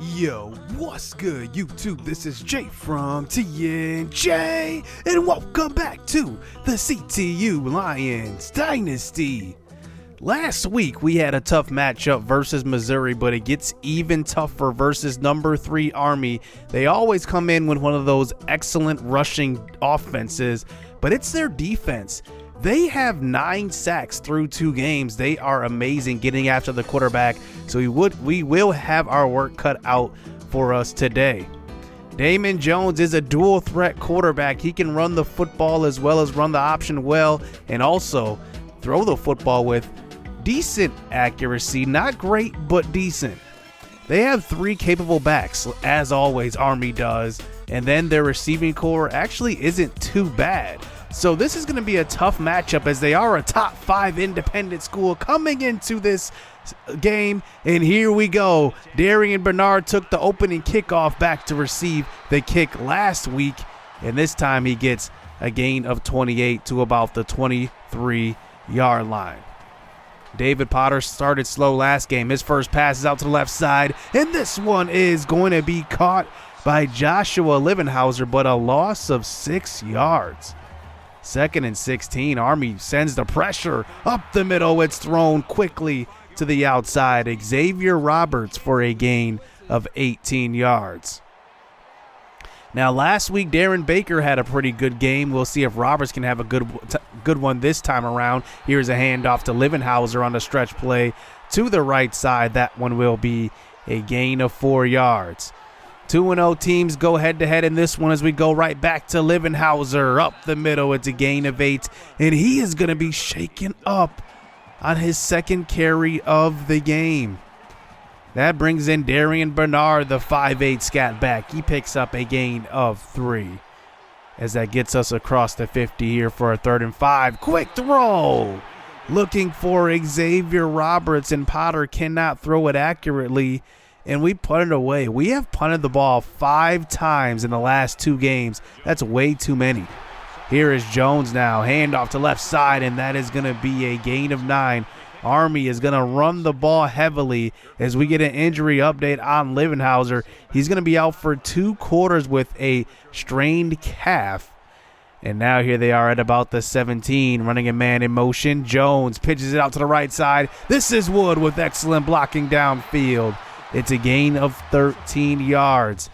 Yo, what's good, YouTube? This is Jay from TNJ, and welcome back to the CTU Lions Dynasty. Last week, we had a tough matchup versus Missouri, but it gets even tougher versus number 3 Army. They always come in with one of those excellent rushing offenses, but it's their defense. They have 9 sacks through 2 games. They are amazing getting after the quarterback, so we will have our work cut out for us today. Damon Jones is a dual threat quarterback. He can run the football as well as run the option well, and also throw the football with decent accuracy. Not great, but decent. They have 3 capable backs, as always Army does, and then their receiving core actually isn't too bad. So this is going to be a tough matchup as they are a top 5 independent school coming into this game. And here we go. Darian Bernard took the opening kickoff back to receive the kick last week. And this time he gets a gain of 28 to about the 23-yard line. David Potter started slow last game. His first pass is out to the left side. And this one is going to be caught by Joshua Livenhauser, but a loss of 6 yards. 2nd and 16, Army sends the pressure up the middle. It's thrown quickly to the outside. Xavier Roberts for a gain of 18 yards. Now, last week, Darren Baker had a pretty good game. We'll see if Roberts can have a good one this time around. Here's a handoff to Livenhauser on the stretch play to the right side. That one will be a gain of 4 yards. 2-0 teams go head-to-head in this one as we go right back to Livenhauser. Up the middle, it's a gain of 8, and he is going to be shaken up on his 2nd carry of the game. That brings in Darian Bernard, the 5'8 scat back. He picks up a gain of 3 as that gets us across the 50 here for a 3rd and 5. Quick throw! Looking for Xavier Roberts, and Potter cannot throw it accurately. And we punted away. We have punted the ball 5 times in the last 2 games. That's way too many. Here is Jones now. Handoff to left side, and that is going to be a gain of 9. Army is going to run the ball heavily as we get an injury update on Livenhauser. He's going to be out for 2 quarters with a strained calf. And now here they are at about the 17, running a man in motion. Jones pitches it out to the right side. This is Wood with excellent blocking downfield. It's a gain of 13 yards.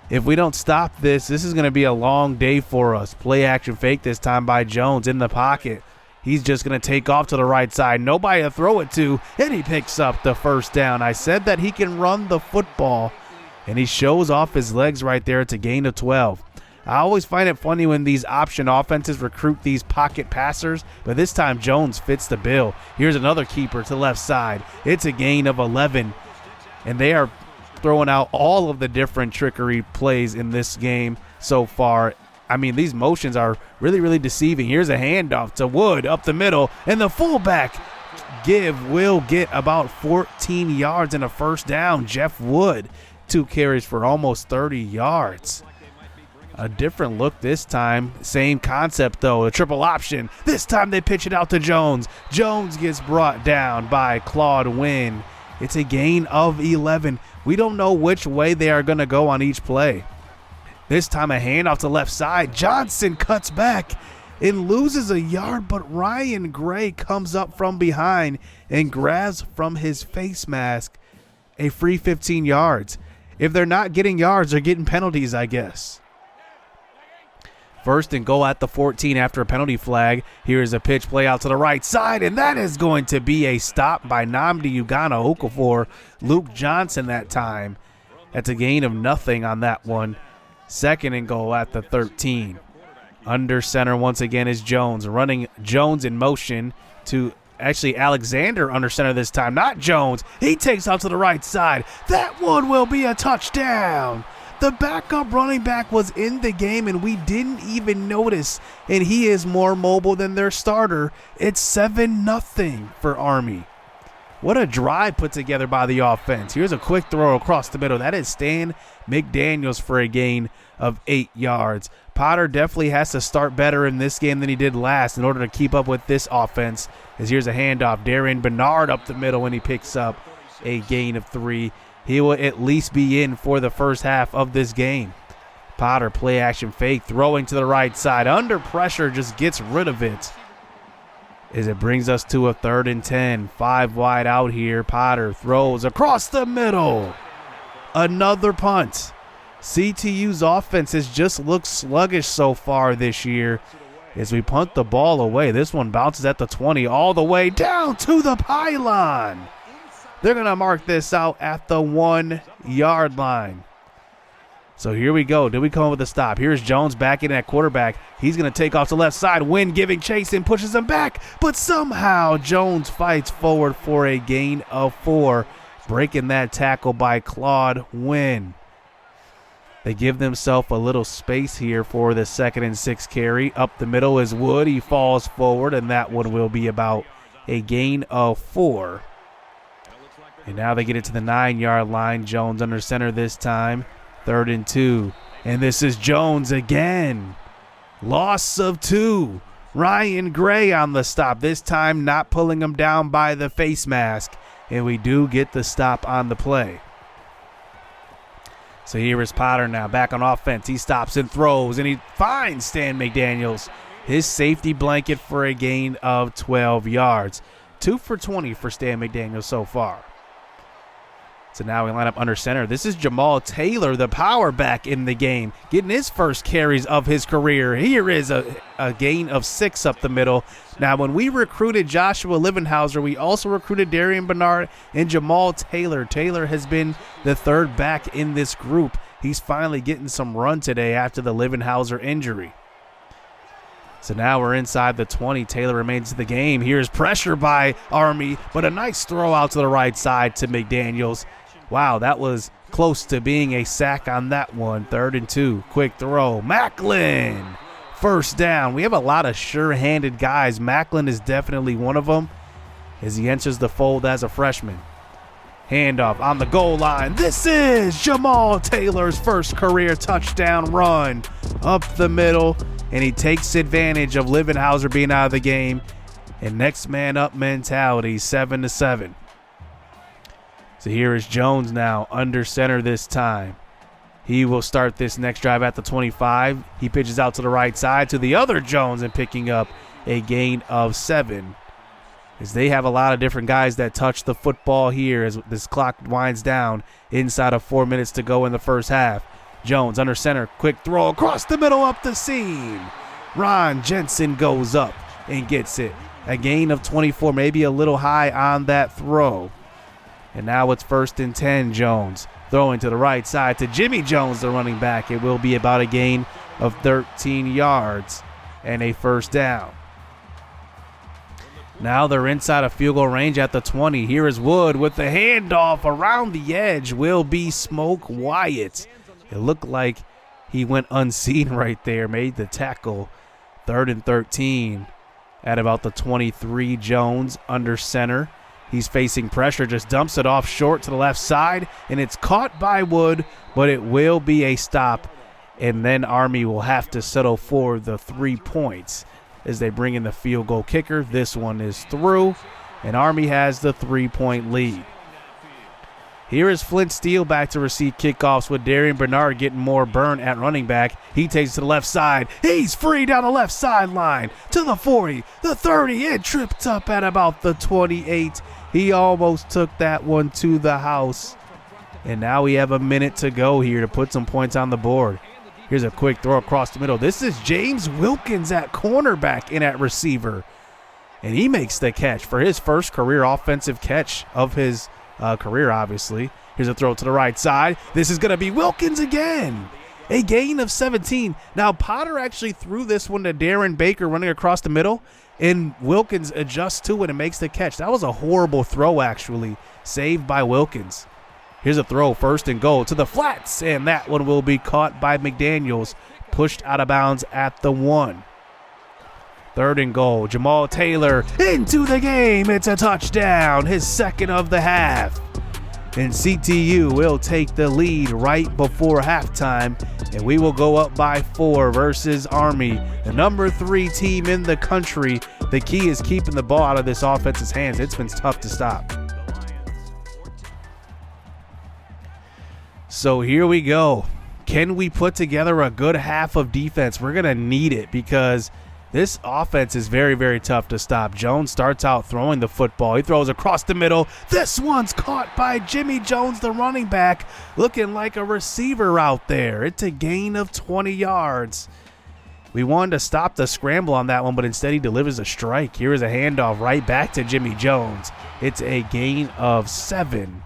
If we don't stop this is going to be a long day for us. Play action fake this time by Jones in the pocket. He's just going to take off to the right side. Nobody to throw it to, and he picks up the 1st down. I said that he can run the football, and he shows off his legs right there. It's a gain of 12. I always find it funny when these option offenses recruit these pocket passers, but this time Jones fits the bill. Here's another keeper to the left side. It's a gain of 11. And they are throwing out all of the different trickery plays in this game so far. I mean, these motions are really, really deceiving. Here's a handoff to Wood up the middle, and the fullback will get about 14 yards and a 1st down. Jeff Wood, 2 carries for almost 30 yards. A different look this time. Same concept, though. A triple option. This time they pitch it out to Jones. Jones gets brought down by Claude Wynn. It's a gain of 11. We don't know which way they are going to go on each play. This time a handoff to left side. Johnson cuts back and loses a yard, but Ryan Gray comes up from behind and grabs from his face mask a free 15 yards. If they're not getting yards, they're getting penalties, I guess. 1st and goal at the 14 after a penalty flag. Here's a pitch play out to the right side, and that is going to be a stop by Nnamdi Ugana Okafor. Luke Johnson that time. That's a gain of nothing on that one. 2nd and goal at the 13. Under center once again is Jones. Running Jones in motion to actually Alexander under center this time. Not Jones. He takes out to the right side. That one will be a touchdown. The backup running back was in the game, and we didn't even notice, and he is more mobile than their starter. It's 7-0 for Army. What a drive put together by the offense. Here's a quick throw across the middle. That is Stan McDaniels for a gain of 8 yards. Potter definitely has to start better in this game than he did last in order to keep up with this offense. As here's a handoff. Darian Bernard up the middle, and he picks up a gain of 3. he will at least be in for the first half of this game. Potter play action fake, throwing to the right side. Under pressure, just gets rid of it. As it brings us to a 3rd and 10. 5 wide out here. Potter throws across the middle. Another punt. CTU's offense has just looked sluggish so far this year as we punt the ball away. This one bounces at the 20 all the way down to the pylon. They're going to mark this out at the 1-yard line. So here we go. Did we come up with a stop? Here's Jones back in at quarterback. He's going to take off to the left side. Wynn giving chase and pushes him back. But somehow Jones fights forward for a gain of 4. Breaking that tackle by Claude Wynn. They give themselves a little space here for the 2nd and 6 carry. Up the middle is Wood. He falls forward, and that one will be about a gain of 4. And now they get it to the 9-yard line. Jones under center this time. 3rd and 2. And this is Jones again. Loss of 2. Ryan Gray on the stop. This time not pulling him down by the face mask. And we do get the stop on the play. So here is Potter now back on offense. He stops and throws, and he finds Stan McDaniels. His safety blanket for a gain of 12 yards. 2 for 20 for Stan McDaniels so far. So now we line up under center. This is Jamal Taylor, the power back in the game, getting his first carries of his career. Here is a gain of 6 up the middle. Now, when we recruited Joshua Livenhauser, we also recruited Darian Bernard and Jamal Taylor. Taylor has been the 3rd back in this group. He's finally getting some run today after the Livenhauser injury. So now we're inside the 20. Taylor remains in the game. Here's pressure by Army, but a nice throw out to the right side to McDaniels. Wow, that was close to being a sack on that one. 3rd and 2. Quick throw. Macklin. 1st down. We have a lot of sure-handed guys. Macklin is definitely one of them as he enters the fold as a freshman. Handoff on the goal line. This is Jamal Taylor's first career touchdown run up the middle, and he takes advantage of Livenhauser being out of the game. And next man up mentality, 7-7. So here is Jones now under center this time. He will start this next drive at the 25. He pitches out to the right side to the other Jones and picking up a gain of 7. As they have a lot of different guys that touch the football here as this clock winds down inside of 4 minutes to go in the first half. Jones under center, quick throw across the middle up the seam. Ron Jensen goes up and gets it. A gain of 24, maybe a little high on that throw. And now it's 1st and 10, Jones. Throwing to the right side to Jimmy Jones, the running back. It will be about a gain of 13 yards and a 1st down. Now they're inside of field goal range at the 20. Here is Wood with the handoff around the edge. Will be Smoke Wyatt. It looked like he went unseen right there, made the tackle. 3rd and 13 at about the 23. Jones under center. He's facing pressure, just dumps it off short to the left side, and it's caught by Wood, but it will be a stop, and then Army will have to settle for the 3 points as they bring in the field goal kicker. This one is through, and Army has the 3-point lead. Here is Flint Steele back to receive kickoffs with Darian Bernard getting more burn at running back. He takes it to the left side. He's free down the left sideline to the 40, the 30, and tripped up at about the 28. He almost took that one to the house. And now we have a minute to go here to put some points on the board. Here's a quick throw across the middle. This is James Wilkins at cornerback and at receiver. And he makes the catch for his first career offensive catch of his career, obviously. Here's a throw to the right side. This is going to be Wilkins again. A gain of 17. Now, Potter actually threw this one to Darren Baker running across the middle, and Wilkins adjusts to it and makes the catch. That was a horrible throw, actually, saved by Wilkins. Here's a throw, 1st and goal to the flats, and that one will be caught by McDaniels, pushed out of bounds at the 1. 3rd and goal, Jamal Taylor into the game. It's a touchdown, his 2nd of the half. And CTU will take the lead right before halftime, and we will go up by 4 versus Army, the number 3 team in the country. The key is keeping the ball out of this offense's hands. It's been tough to stop. So here we go. Can we put together a good half of defense? We're going to need it because this offense is very, very tough to stop. Jones starts out throwing the football. He throws across the middle. This one's caught by Jimmy Jones, the running back, looking like a receiver out there. It's a gain of 20 yards. We wanted to stop the scramble on that one, but instead he delivers a strike. Here is a handoff right back to Jimmy Jones. It's a gain of 7.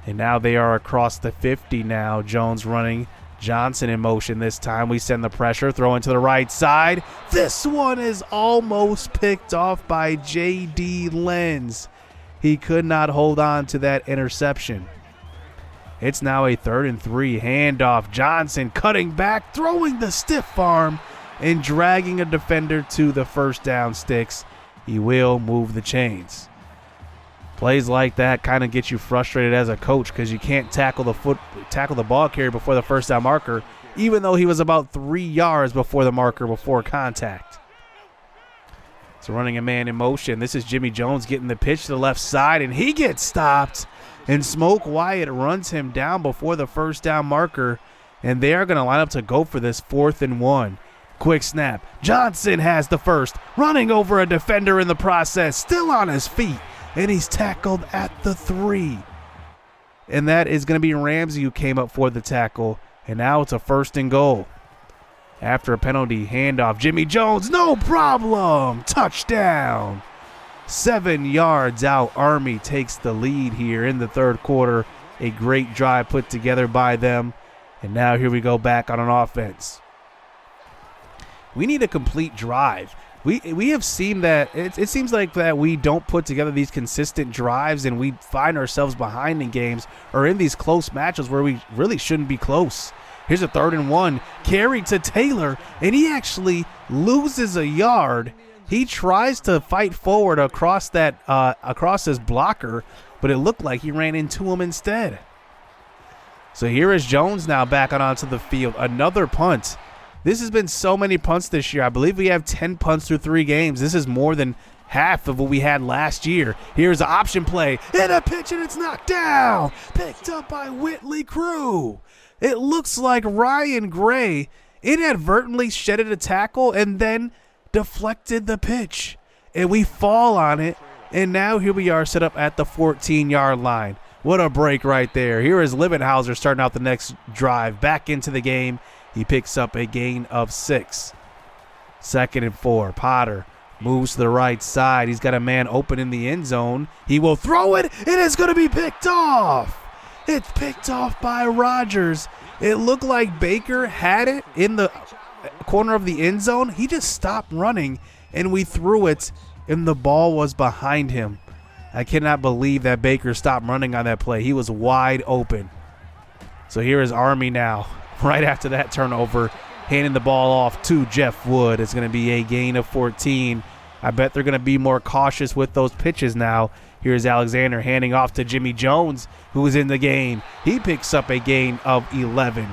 And now they are across the 50 now. Jones running. Johnson in motion this time. We send the pressure, throwing to the right side. This one is almost picked off by J.D. Lenz. He could not hold on to that interception. It's now a 3rd and 3 handoff. Johnson cutting back, throwing the stiff arm, and dragging a defender to the first down sticks. He will move the chains. Plays like that kind of get you frustrated as a coach because you can't tackle the ball carrier before the first down marker, even though he was about 3 yards before the marker before contact. So running a man in motion. This is Jimmy Jones getting the pitch to the left side, and he gets stopped. And Smoke Wyatt runs him down before the first down marker, and they are going to line up to go for this 4th and 1. Quick snap. Johnson has the first, running over a defender in the process, still on his feet. And he's tackled at the 3. And that is going to be Ramsey who came up for the tackle. And now it's a 1st and goal. After a penalty handoff, Jimmy Jones, no problem. Touchdown. 7 yards out. Army takes the lead here in the 3rd quarter. A great drive put together by them. And now here we go back on an offense. We need a complete drive. We have seen that it seems like that we don't put together these consistent drives, and we find ourselves behind in games or in these close matches where we really shouldn't be close. Here's a 3rd and 1 carry to Taylor, and he actually loses a yard. He tries to fight forward across his blocker, but it looked like he ran into him instead. So here is Jones now back onto the field. Another punt. This has been so many punts this year. I believe we have 10 punts through 3 games. This is more than half of what we had last year. Here's an option play. And a pitch, and it's knocked down. Picked up by Whitley Crew. It looks like Ryan Gray inadvertently shedded a tackle and then deflected the pitch. And we fall on it. And now here we are set up at the 14-yard line. What a break right there. Here is Livenhauser starting out the next drive. Back into the game. He picks up a gain of 6. 2nd and 4. Potter moves to the right side. He's got a man open in the end zone. He will throw it. It is going to be picked off. It's picked off by Rogers. It looked like Baker had it in the corner of the end zone. He just stopped running, and we threw it, and the ball was behind him. I cannot believe that Baker stopped running on that play. He was wide open. So here is Army now. Right after that turnover, handing the ball off to Jeff Wood. It's going to be a gain of 14. I bet they're going to be more cautious with those pitches now. Here's Alexander handing off to Jimmy Jones, who is in the game. He picks up a gain of 11.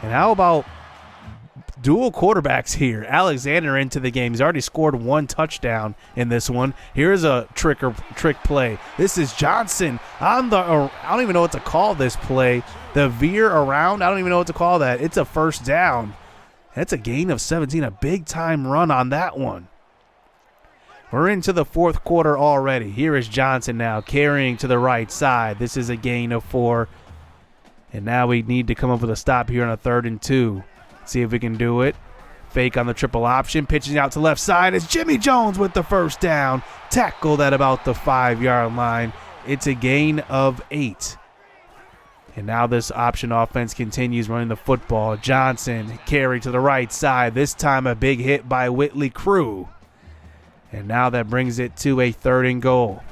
And how about dual quarterbacks here? Alexander into the game. He's already scored 1 touchdown in this one. Here's a trick play. This is Johnson on the, I don't even know what to call this play. The veer around, I don't even know what to call that. It's a 1st down. That's a gain of 17, a big-time run on that one. We're into the 4th quarter already. Here is Johnson now carrying to the right side. This is a gain of 4. And now we need to come up with a stop here on a 3rd and 2. See if we can do it. Fake on the triple option. Pitching out to left side is Jimmy Jones with the 1st down. Tackled at about the 5-yard line. It's a gain of 8. And now this option offense continues running the football. Johnson carry to the right side. This time a big hit by Whitley Crew. And now that brings it to a 3rd and goal.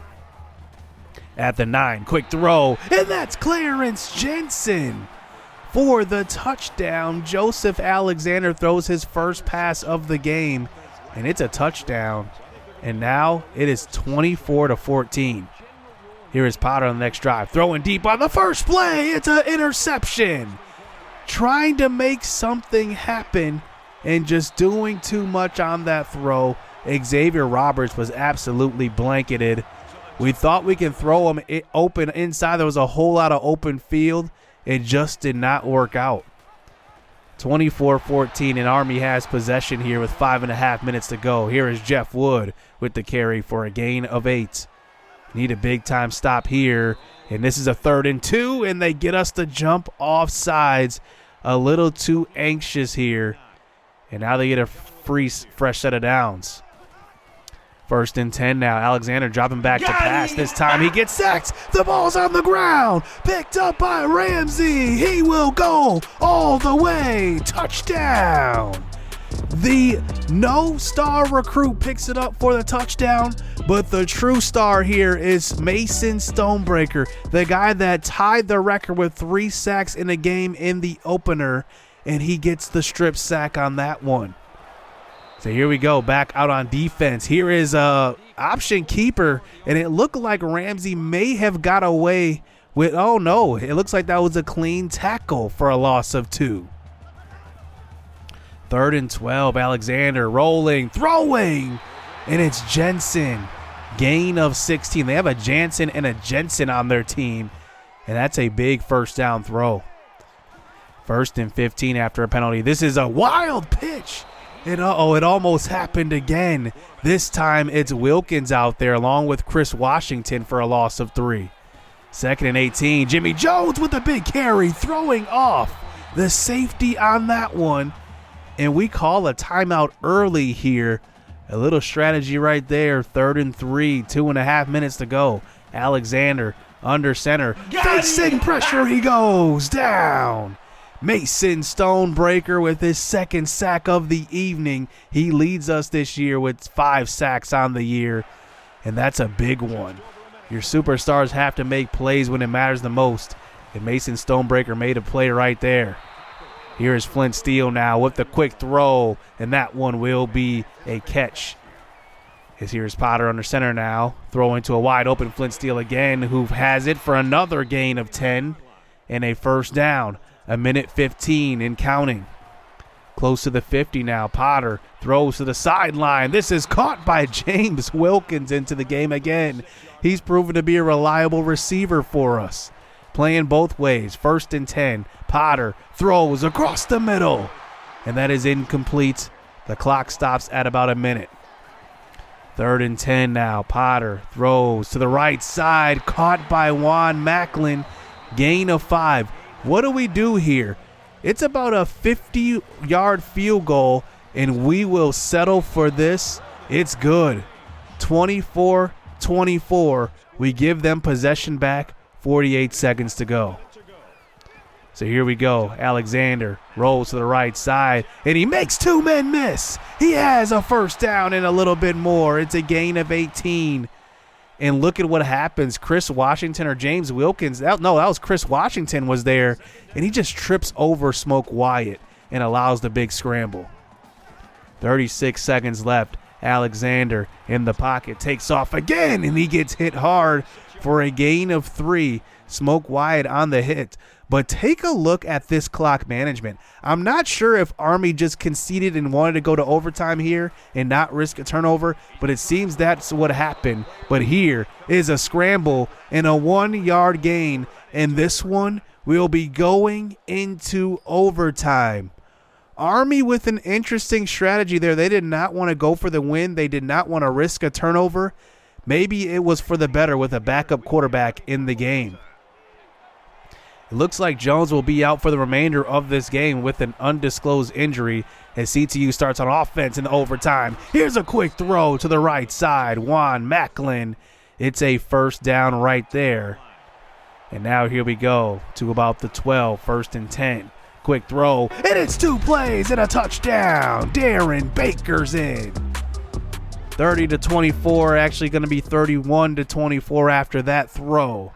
At the 9, quick throw. And that's Clarence Jensen for the touchdown. Joseph Alexander throws his first pass of the game. And it's a touchdown. And now it is 24-14. Here is Potter on the next drive. Throwing deep on the first play. It's an interception. Trying to make something happen and just doing too much on that throw. Xavier Roberts was absolutely blanketed. We thought we could throw him open inside. There was a whole lot of open field. It just did not work out. 24-14, and Army has possession here with 5.5 minutes to go. Here is Jeff Wood with the carry for a gain of 8. Need a big-time stop here, and this is a 3rd and 2, and they get us to jump off sides. A little too anxious here, and now they get a fresh set of downs. 1st and 10 now. Alexander dropping back to pass. This time he gets sacked. The ball's on the ground. Picked up by Ramsey. He will go all the way. Touchdown. The no-star recruit picks it up for the touchdown, but the true star here is Mason Stonebreaker, the guy that tied the record with 3 sacks in a game in the opener, and he gets the strip sack on that one. So here we go, back out on defense. Here is a option keeper, and it looked like Ramsey may have got away with, oh no, it looks like that was a clean tackle for a loss of 2. 3rd and 12, Alexander rolling, throwing, and it's Jensen. Gain of 16. They have a Jansen and a Jensen on their team, and that's a big 1st down throw. 1st and 15 after a penalty. This is a wild pitch. And it almost happened again. This time it's Wilkins out there along with Chris Washington for a loss of 3. 2nd and 18. Jimmy Jones with a big carry, throwing off the safety on that one. And we call a timeout early here. A little strategy right there. 3rd and 3, 2.5 minutes to go. Alexander under center. Facing pressure, he goes down. Mason Stonebreaker with his 2nd sack of the evening. He leads us this year with 5 sacks on the year, and that's a big one. Your superstars have to make plays when it matters the most, and Mason Stonebreaker made a play right there. Here is Flint Steele now with the quick throw, and that one will be a catch. Here's Potter under center now, throwing to a wide open Flint Steele again, who has it for another gain of 10 and a 1st down. 1:15 and counting. Close to the 50 now. Potter throws to the sideline. This is caught by James Wilkins into the game again. He's proven to be a reliable receiver for us. Playing both ways. 1st and 10. Potter throws across the middle, and that is incomplete. The clock stops at about a minute. 3rd and 10 now. Potter throws to the right side. Caught by Juan Macklin. Gain of 5. What do we do here? It's about a 50-yard field goal, and we will settle for this. It's good. 24-24. We give them possession back. 48 seconds to go. So here we go. Alexander rolls to the right side, and he makes 2 men miss. He has a 1st down and a little bit more. It's a gain of 18. And look at what happens. Chris Washington or James Wilkins. That was Chris Washington was there, and he just trips over Smoke Wyatt and allows the big scramble. 36 seconds left. Alexander in the pocket takes off again, and he gets hit hard for a gain of 3. Smoke Wyatt on the hit. But take a look at this clock management. I'm not sure if Army just conceded and wanted to go to overtime here and not risk a turnover, but it seems that's what happened. But here is a scramble and a 1-yard gain, and this one will be going into overtime. Army with an interesting strategy there. They did not want to go for the win. They did not want to risk a turnover. Maybe it was for the better with a backup quarterback in the game. It looks like Jones will be out for the remainder of this game with an undisclosed injury as CTU starts on offense in overtime. Here's a quick throw to the right side. Juan Macklin. It's a 1st down right there. And now here we go to about the 12, 1st and 10. Quick throw, and it's 2 plays and a touchdown. Darren Baker's in. 30-24, actually going to be 31-24 after that throw.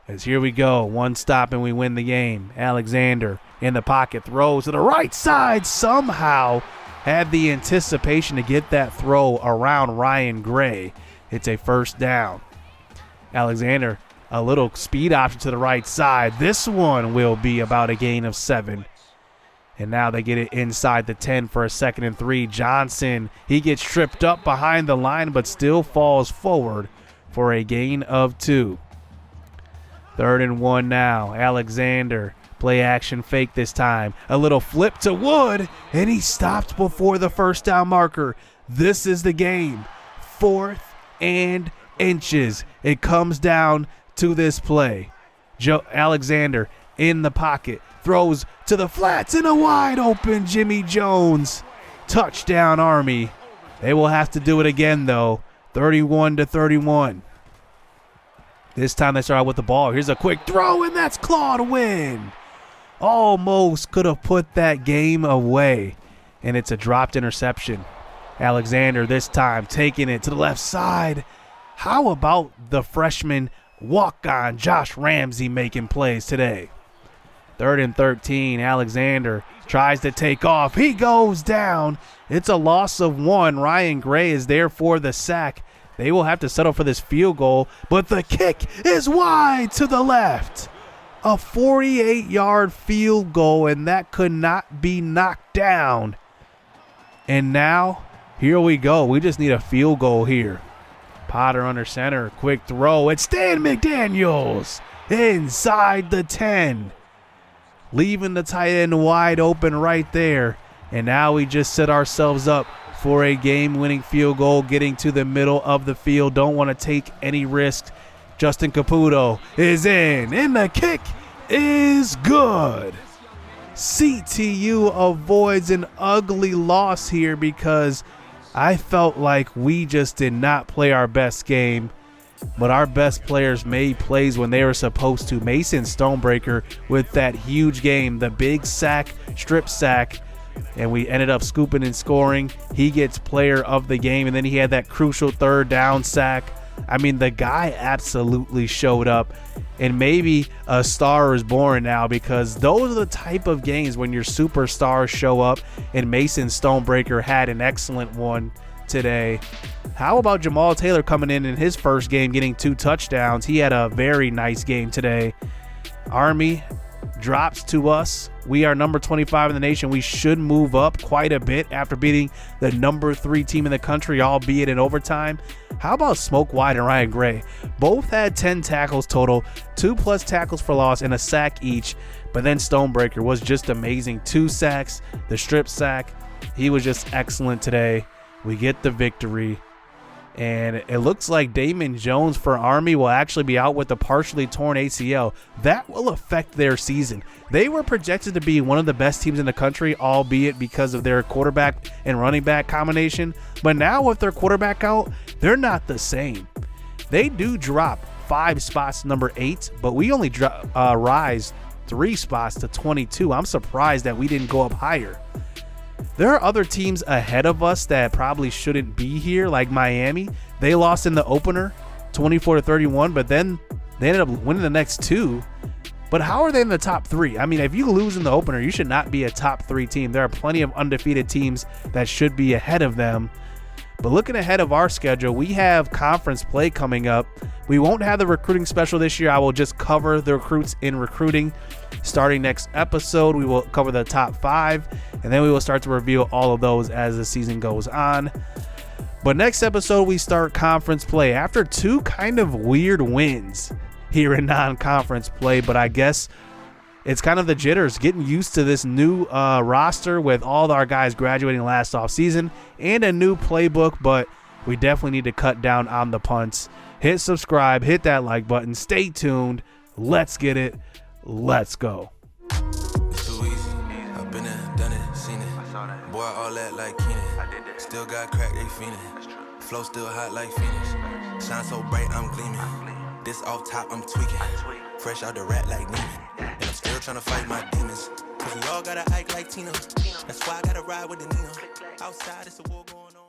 As here we go, 1 stop and we win the game. Alexander in the pocket, throws to the right side, somehow had the anticipation to get that throw around Ryan Gray. It's a 1st down. Alexander, a little speed option to the right side. This one will be about a gain of 7. And now they get it inside the 10 for a 2nd and 3. Johnson, he gets tripped up behind the line but still falls forward for a gain of 2. 3rd and 1 now. Alexander, play action fake this time. A little flip to Wood, and he stopped before the first down marker. This is the game. 4th and inches. It comes down to this play. Alexander in the pocket, throws to the flats, and a wide open Jimmy Jones. Touchdown, Army. They will have to do it again, though. 31-31. This time they start out with the ball. Here's a quick throw, and that's claw to win. Almost could have put that game away, and it's a dropped interception. Alexander this time taking it to the left side. How about the freshman walk-on Josh Ramsey making plays today? 3rd and 13. Alexander tries to take off. He goes down. It's a loss of 1. Ryan Gray is there for the sack. They will have to settle for this field goal, but the kick is wide to the left. A 48-yard field goal, and that could not be knocked down. And now, here we go. We just need a field goal here. Potter under center. Quick throw. It's Dan McDaniels inside the 10. Leaving the tight end wide open right there. And now we just set ourselves up for a game-winning field goal, getting to the middle of the field. Don't want to take any risk. Justin Caputo is in, and the kick is good. CTU avoids an ugly loss here because I felt like we just did not play our best game, but our best players made plays when they were supposed to. Mason Stonebreaker with that huge game, the big sack, strip sack, and we ended up scooping and scoring. He gets player of the game, and then he had that crucial 3rd down sack. I mean, the guy absolutely showed up, and maybe a star is born now, because those are the type of games when your superstars show up, and Mason Stonebreaker had an excellent one today. How about Jamal Taylor coming in his first game getting 2 touchdowns? He had a very nice game today. Army drops to us. We are number 25 in the nation. We should move up quite a bit after beating the number 3 team in the country, albeit in overtime. How about Smoke White and Ryan Gray? Both had 10 tackles total, 2+ tackles for loss, and a sack each. But then Stonebreaker was just amazing. 2 sacks, the strip sack. He was just excellent today. We get the victory. And it looks like Damon Jones for Army will actually be out with a partially torn ACL. That will affect their season. They were projected to be one of the best teams in the country, albeit because of their quarterback and running back combination. But now with their quarterback out, they're not the same. They do drop 5 spots to number 8, but we only rise 3 spots to 22. I'm surprised that we didn't go up higher. There are other teams ahead of us that probably shouldn't be here, like Miami. They lost in the opener 24-31, but then they ended up winning the next 2. But how are they in the top 3? I mean, if you lose in the opener, you should not be a top 3 team. There are plenty of undefeated teams that should be ahead of them. But looking ahead of our schedule, we have conference play coming up. We won't have the recruiting special this year. I will just cover the recruits in recruiting. Starting next episode, we will cover the top 5, and then we will start to reveal all of those as the season goes on. But next episode, we start conference play after 2 kind of weird wins here in non-conference play. But I guess it's kind of the jitters, getting used to this new roster with all our guys graduating last offseason and a new playbook, but we definitely need to cut down on the punts. Hit subscribe, hit that like button, stay tuned. Let's get it. Let's go. It's too easy. I've been there, done it, seen it. Boy, all that like Keenan. Still got crack, they fiendin'. Flow still hot like Phoenix. Shine so bright, I'm gleaming. This off top, I'm tweaking. Fresh out the rat like Neiman. And I'm still trying to fight my demons. Cause we all gotta act like Tina. That's why I gotta ride with the Nina. Outside, it's a war going on.